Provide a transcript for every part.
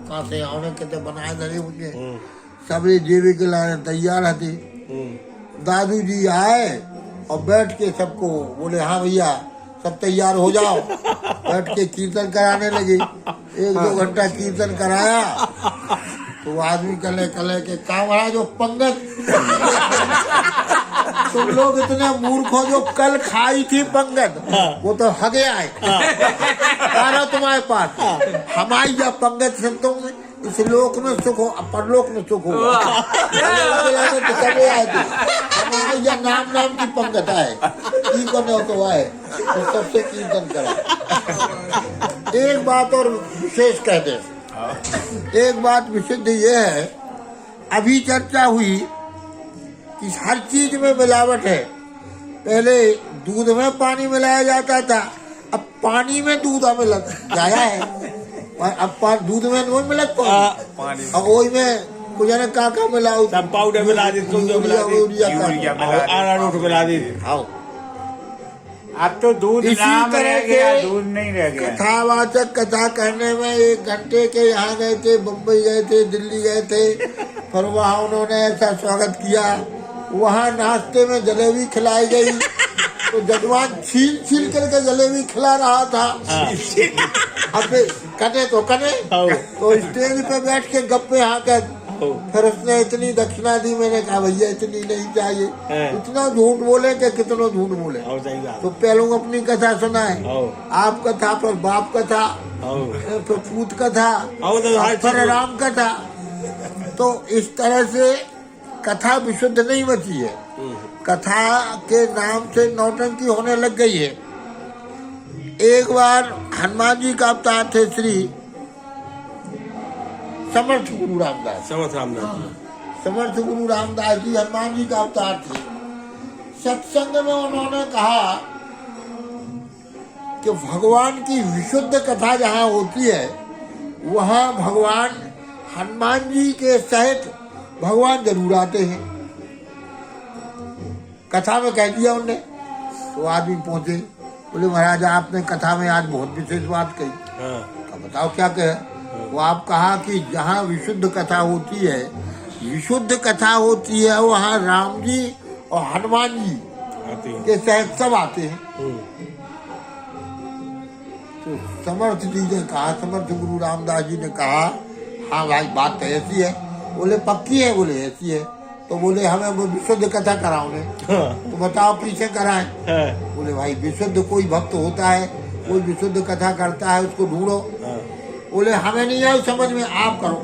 कहाँ से आने कितने बनाए धरे होंगे। सभी देवी के लाने तैयार थे। दादू जी आए और बैठ के सबको बोले हाँ भैया सब तैयार हो जाओ। बैठ के कीर्तन कराने लगे। 1-2 घंटा कीर्तन कराया तो आदमी कले के काम रहा जो पंगत। तुम लोग इतने मूर्ख हो जो कल खाई थी पंगत वो तो हगे आए तुम्हारे पास। हमारी जब पंगत सुनते में इस लोक में सुख हो परलोक में सुख हो। आए थे हमारी जब नाम की पंगत आए की करने तो आए तो सबसे कीर्तन करा। एक बात और विशेष कहते एक बात विशुद्ध ये है अभी चर्चा हुई कि हर चीज में मिलावट है। पहले दूध में पानी मिलाया जाता था अब पानी में दूध हमें लग जाया है। अब दूध में नहीं मिलत पानी अब वही में कुछ ने काका मिलाओ सब पाउडर मिला दी मिला दी। अब तो दूध नाम रह गया दूध नहीं रह गया। कथावाचक कथा करने में 1 घंटे के यहाँ गए थे बम्बई गए थे दिल्ली गए थे फिर वहाँ उन्होंने ऐसा स्वागत किया। वहाँ नाश्ते में जलेबी खिलाई गई तो जजमान छील करके जलेबी खिला रहा था। अब कने तो स्टेज पे बैठ के गप्पे हाँकर फिर उसने इतनी दक्षिणा दी। मैंने कहा भैया इतनी नहीं चाहिए। इतना झूठ बोले कि कितना झूठ बोले। तो पहले अपनी कथा सुनाए आप कथा फिर बाप कथा फिर पूत कथा फिर राम कथा। तो इस तरह से कथा विशुद्ध नहीं बची है। कथा के नाम से नौटंकी होने लग गई है। एक बार हनुमान जी का अवतार थे श्री समर्थ गुरु रामदास। समर्थ गुरु रामदास जी हनुमान जी का अवतार थे। सत्संग में उन्होंने कहा कि भगवान की विशुद्ध कथा जहाँ होती है वहाँ भगवान हनुमान जी के सहित भगवान जरूर आते हैं। कथा में कह दिया उनने तो आदमी पहुंचे बोले महाराज आपने कथा में आज बहुत विशेष बात कही। बताओ क्या कहे। वो आप कहा कि जहाँ विशुद्ध कथा होती है वहाँ राम जी और हनुमान जी के सहित सब आते हैं। तो समर्थ जी ने कहा समर्थ गुरु रामदास जी ने कहा हाँ भाई बात तो ऐसी है। बोले पक्की है। बोले ऐसी है। तो बोले हमें वो विशुद्ध कथा कराओगे तो बताओ पीछे कराएं। बोले भाई विशुद्ध कोई भक्त होता है कोई विशुद्ध कथा करता है उसको ढूंढो। बोले हमें नहीं आई समझ में आप करो।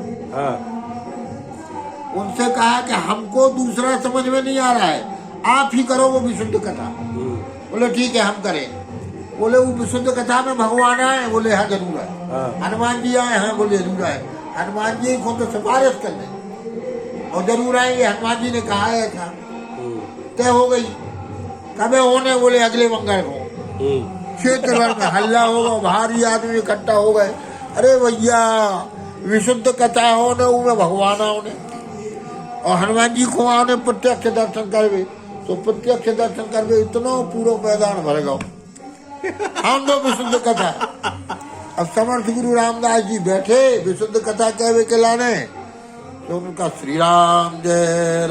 उनसे कहा कि हमको दूसरा समझ में नहीं आ रहा है आप ही करो वो विशुद्ध कथा। बोले ठीक है हम करें। बोले वो विशुद्ध कथा में भगवान आए। बोले हाँ जरूर है। हनुमान जी आए। हाँ बोले जरूर आए। हनुमान जी को तो सिफारिश कर ले और जरूर आएंगे। हनुमान जी ने कहा है था तय हो गई। कब होने बोले अगले मंगल को। क्षेत्र भर में हल्ला होगा भारी आदमी इकट्ठा हो गए। अरे भैया विशुद्ध कथा होने उनमें भगवान होने और हनुमान जी को आने प्रत्यक्ष दर्शन करवे। तो प्रत्यक्ष दर्शन करवे इतना पूरा मैदान भर गया हम तो विशुद्ध कथा। अब समर्थ गुरु रामदास जी बैठे विशुद्ध कथा कहवे के लाने तो उनका श्री राम जय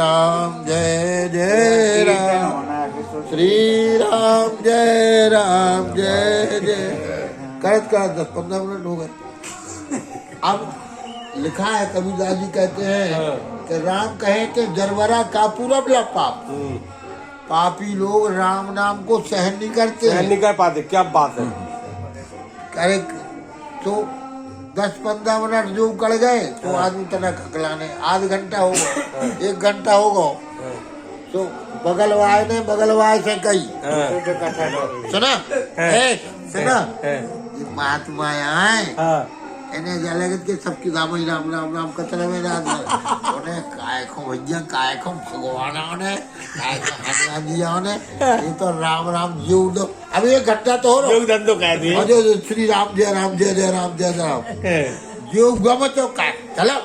जय राम श्री राम जय करत 10-15 मिनट हो गए। अब लिखा है कबीरदास जी कहते हैं कि राम कहे कि जरवरा का पूरा बला पाप। पापी लोग राम नाम को सहन नहीं कर पाते। क्या बात है। करे तो 10-15 मिनट जो उकड़ गए तो आदमी तना खकलाने आध घंटा हो गया 1 घंटा हो गया तो बगलवाए से कही सुना ये महात्मा आए इन्हें जलगत के सबकी राम राम कचरे में उन्हें काय को भैया काय को भगवान ने काय को हनुमान जी ने ये तो राम जीव दो। अब 1 घंटा तो हो रहा और जो श्री राम जय राम जो गमत तो काय चलो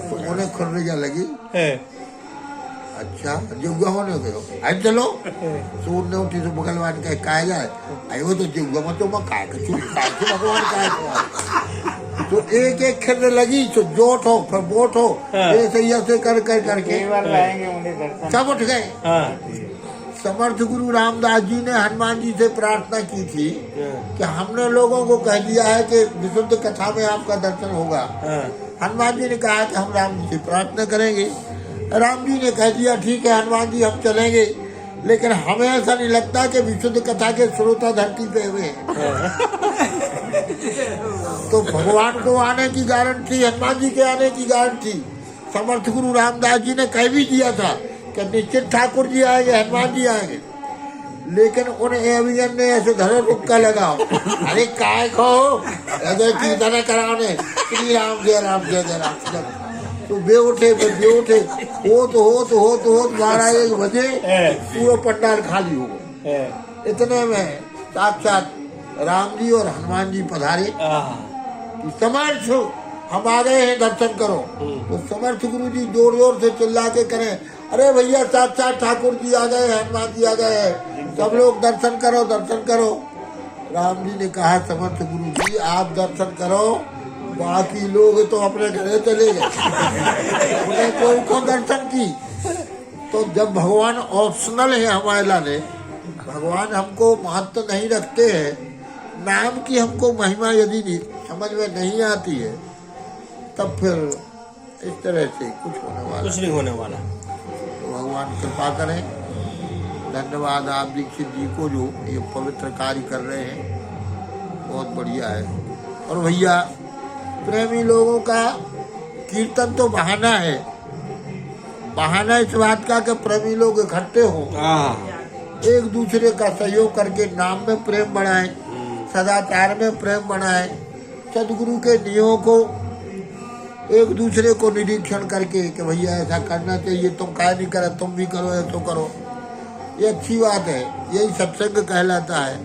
तो उन्हें खुर्रिया लगी। अच्छा जिग्गा होने गयो आज चलो सूर ने उठी तो बगलवान का काय जाए आई वो तो जिग्गा मत तो मैं काय भगवान काय तो एक एक खिर लगी तो जोट हो फिर बोट हो, ऐसे करके कई बार लाएंगे उन्हें दर्शन। सब उठ गए। समर्थ गुरु रामदास जी ने हनुमान जी से प्रार्थना की थी कि हमने लोगों को कह दिया है कि विशुद्ध कथा में आपका दर्शन होगा। हनुमान जी ने कहा कि हम राम जी से प्रार्थना करेंगे। राम जी ने कह दिया ठीक है हनुमान जी हम चलेंगे, लेकिन हमें ऐसा नहीं लगता कि विशुद्ध कथा के श्रोता धरती पे हुए हैं। तो भगवान को आने की गारंटी, हनुमान जी के आने की गारंटी समर्थ गुरु रामदास जी ने कह भी दिया था कि निश्चित ठाकुर जी आएंगे, हनुमान जी आएंगे। लेकिन उन एवियन ने ऐसे धरो टुक्का लगाओ, अरे काय खो ऐसे कीर्तन कराने श्री राम जय राम जय जय राम। तो बेउठे हो 12-1 बजे पूरा पंडाल खाली हो गया। इतने में साक्षात राम जी और हनुमान जी पधारे कि समर्थ हम आ गए हैं, दर्शन करो। तो समर्थ गुरु जी जोर जोर से चिल्ला के करें, अरे भैया साक्षात ठाकुर जी आ गए, हनुमान जी आ गए हैं, सब लोग दर्शन करो दर्शन करो। राम जी ने कहा समर्थ गुरु जी आप दर्शन करो, बाकी लोग तो अपने घरे चले गए, उन्हें कोई को दर्शन की। तो जब भगवान ऑप्शनल है हमारे लाने, भगवान हमको महत्व नहीं रखते हैं, नाम की हमको महिमा यदि नहीं समझ में नहीं आती है, तब फिर इस तरह से कुछ नहीं होने वाला। तो भगवान कृपा करें। धन्यवाद आप दीक्षित जी को जो ये पवित्र कार्य कर रहे हैं, बहुत बढ़िया है। और भैया प्रेमी लोगों का कीर्तन तो बहाना है, बहाना इस बात का कि प्रेमी लोग इकट्ठे हो, एक दूसरे का सहयोग करके नाम में प्रेम बढ़ाएं, सदाचार में प्रेम बढ़ाएं, सदगुरु के नियमों को एक दूसरे को निरीक्षण करके कि भैया ऐसा करना चाहिए, तुम काय नहीं करा तुम भी करो, ऐसा तो करो। ये अच्छी बात है, यही सत्संग कहलाता है।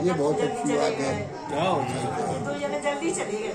ये बहुत अच्छी बात है। जल्दी चले गए।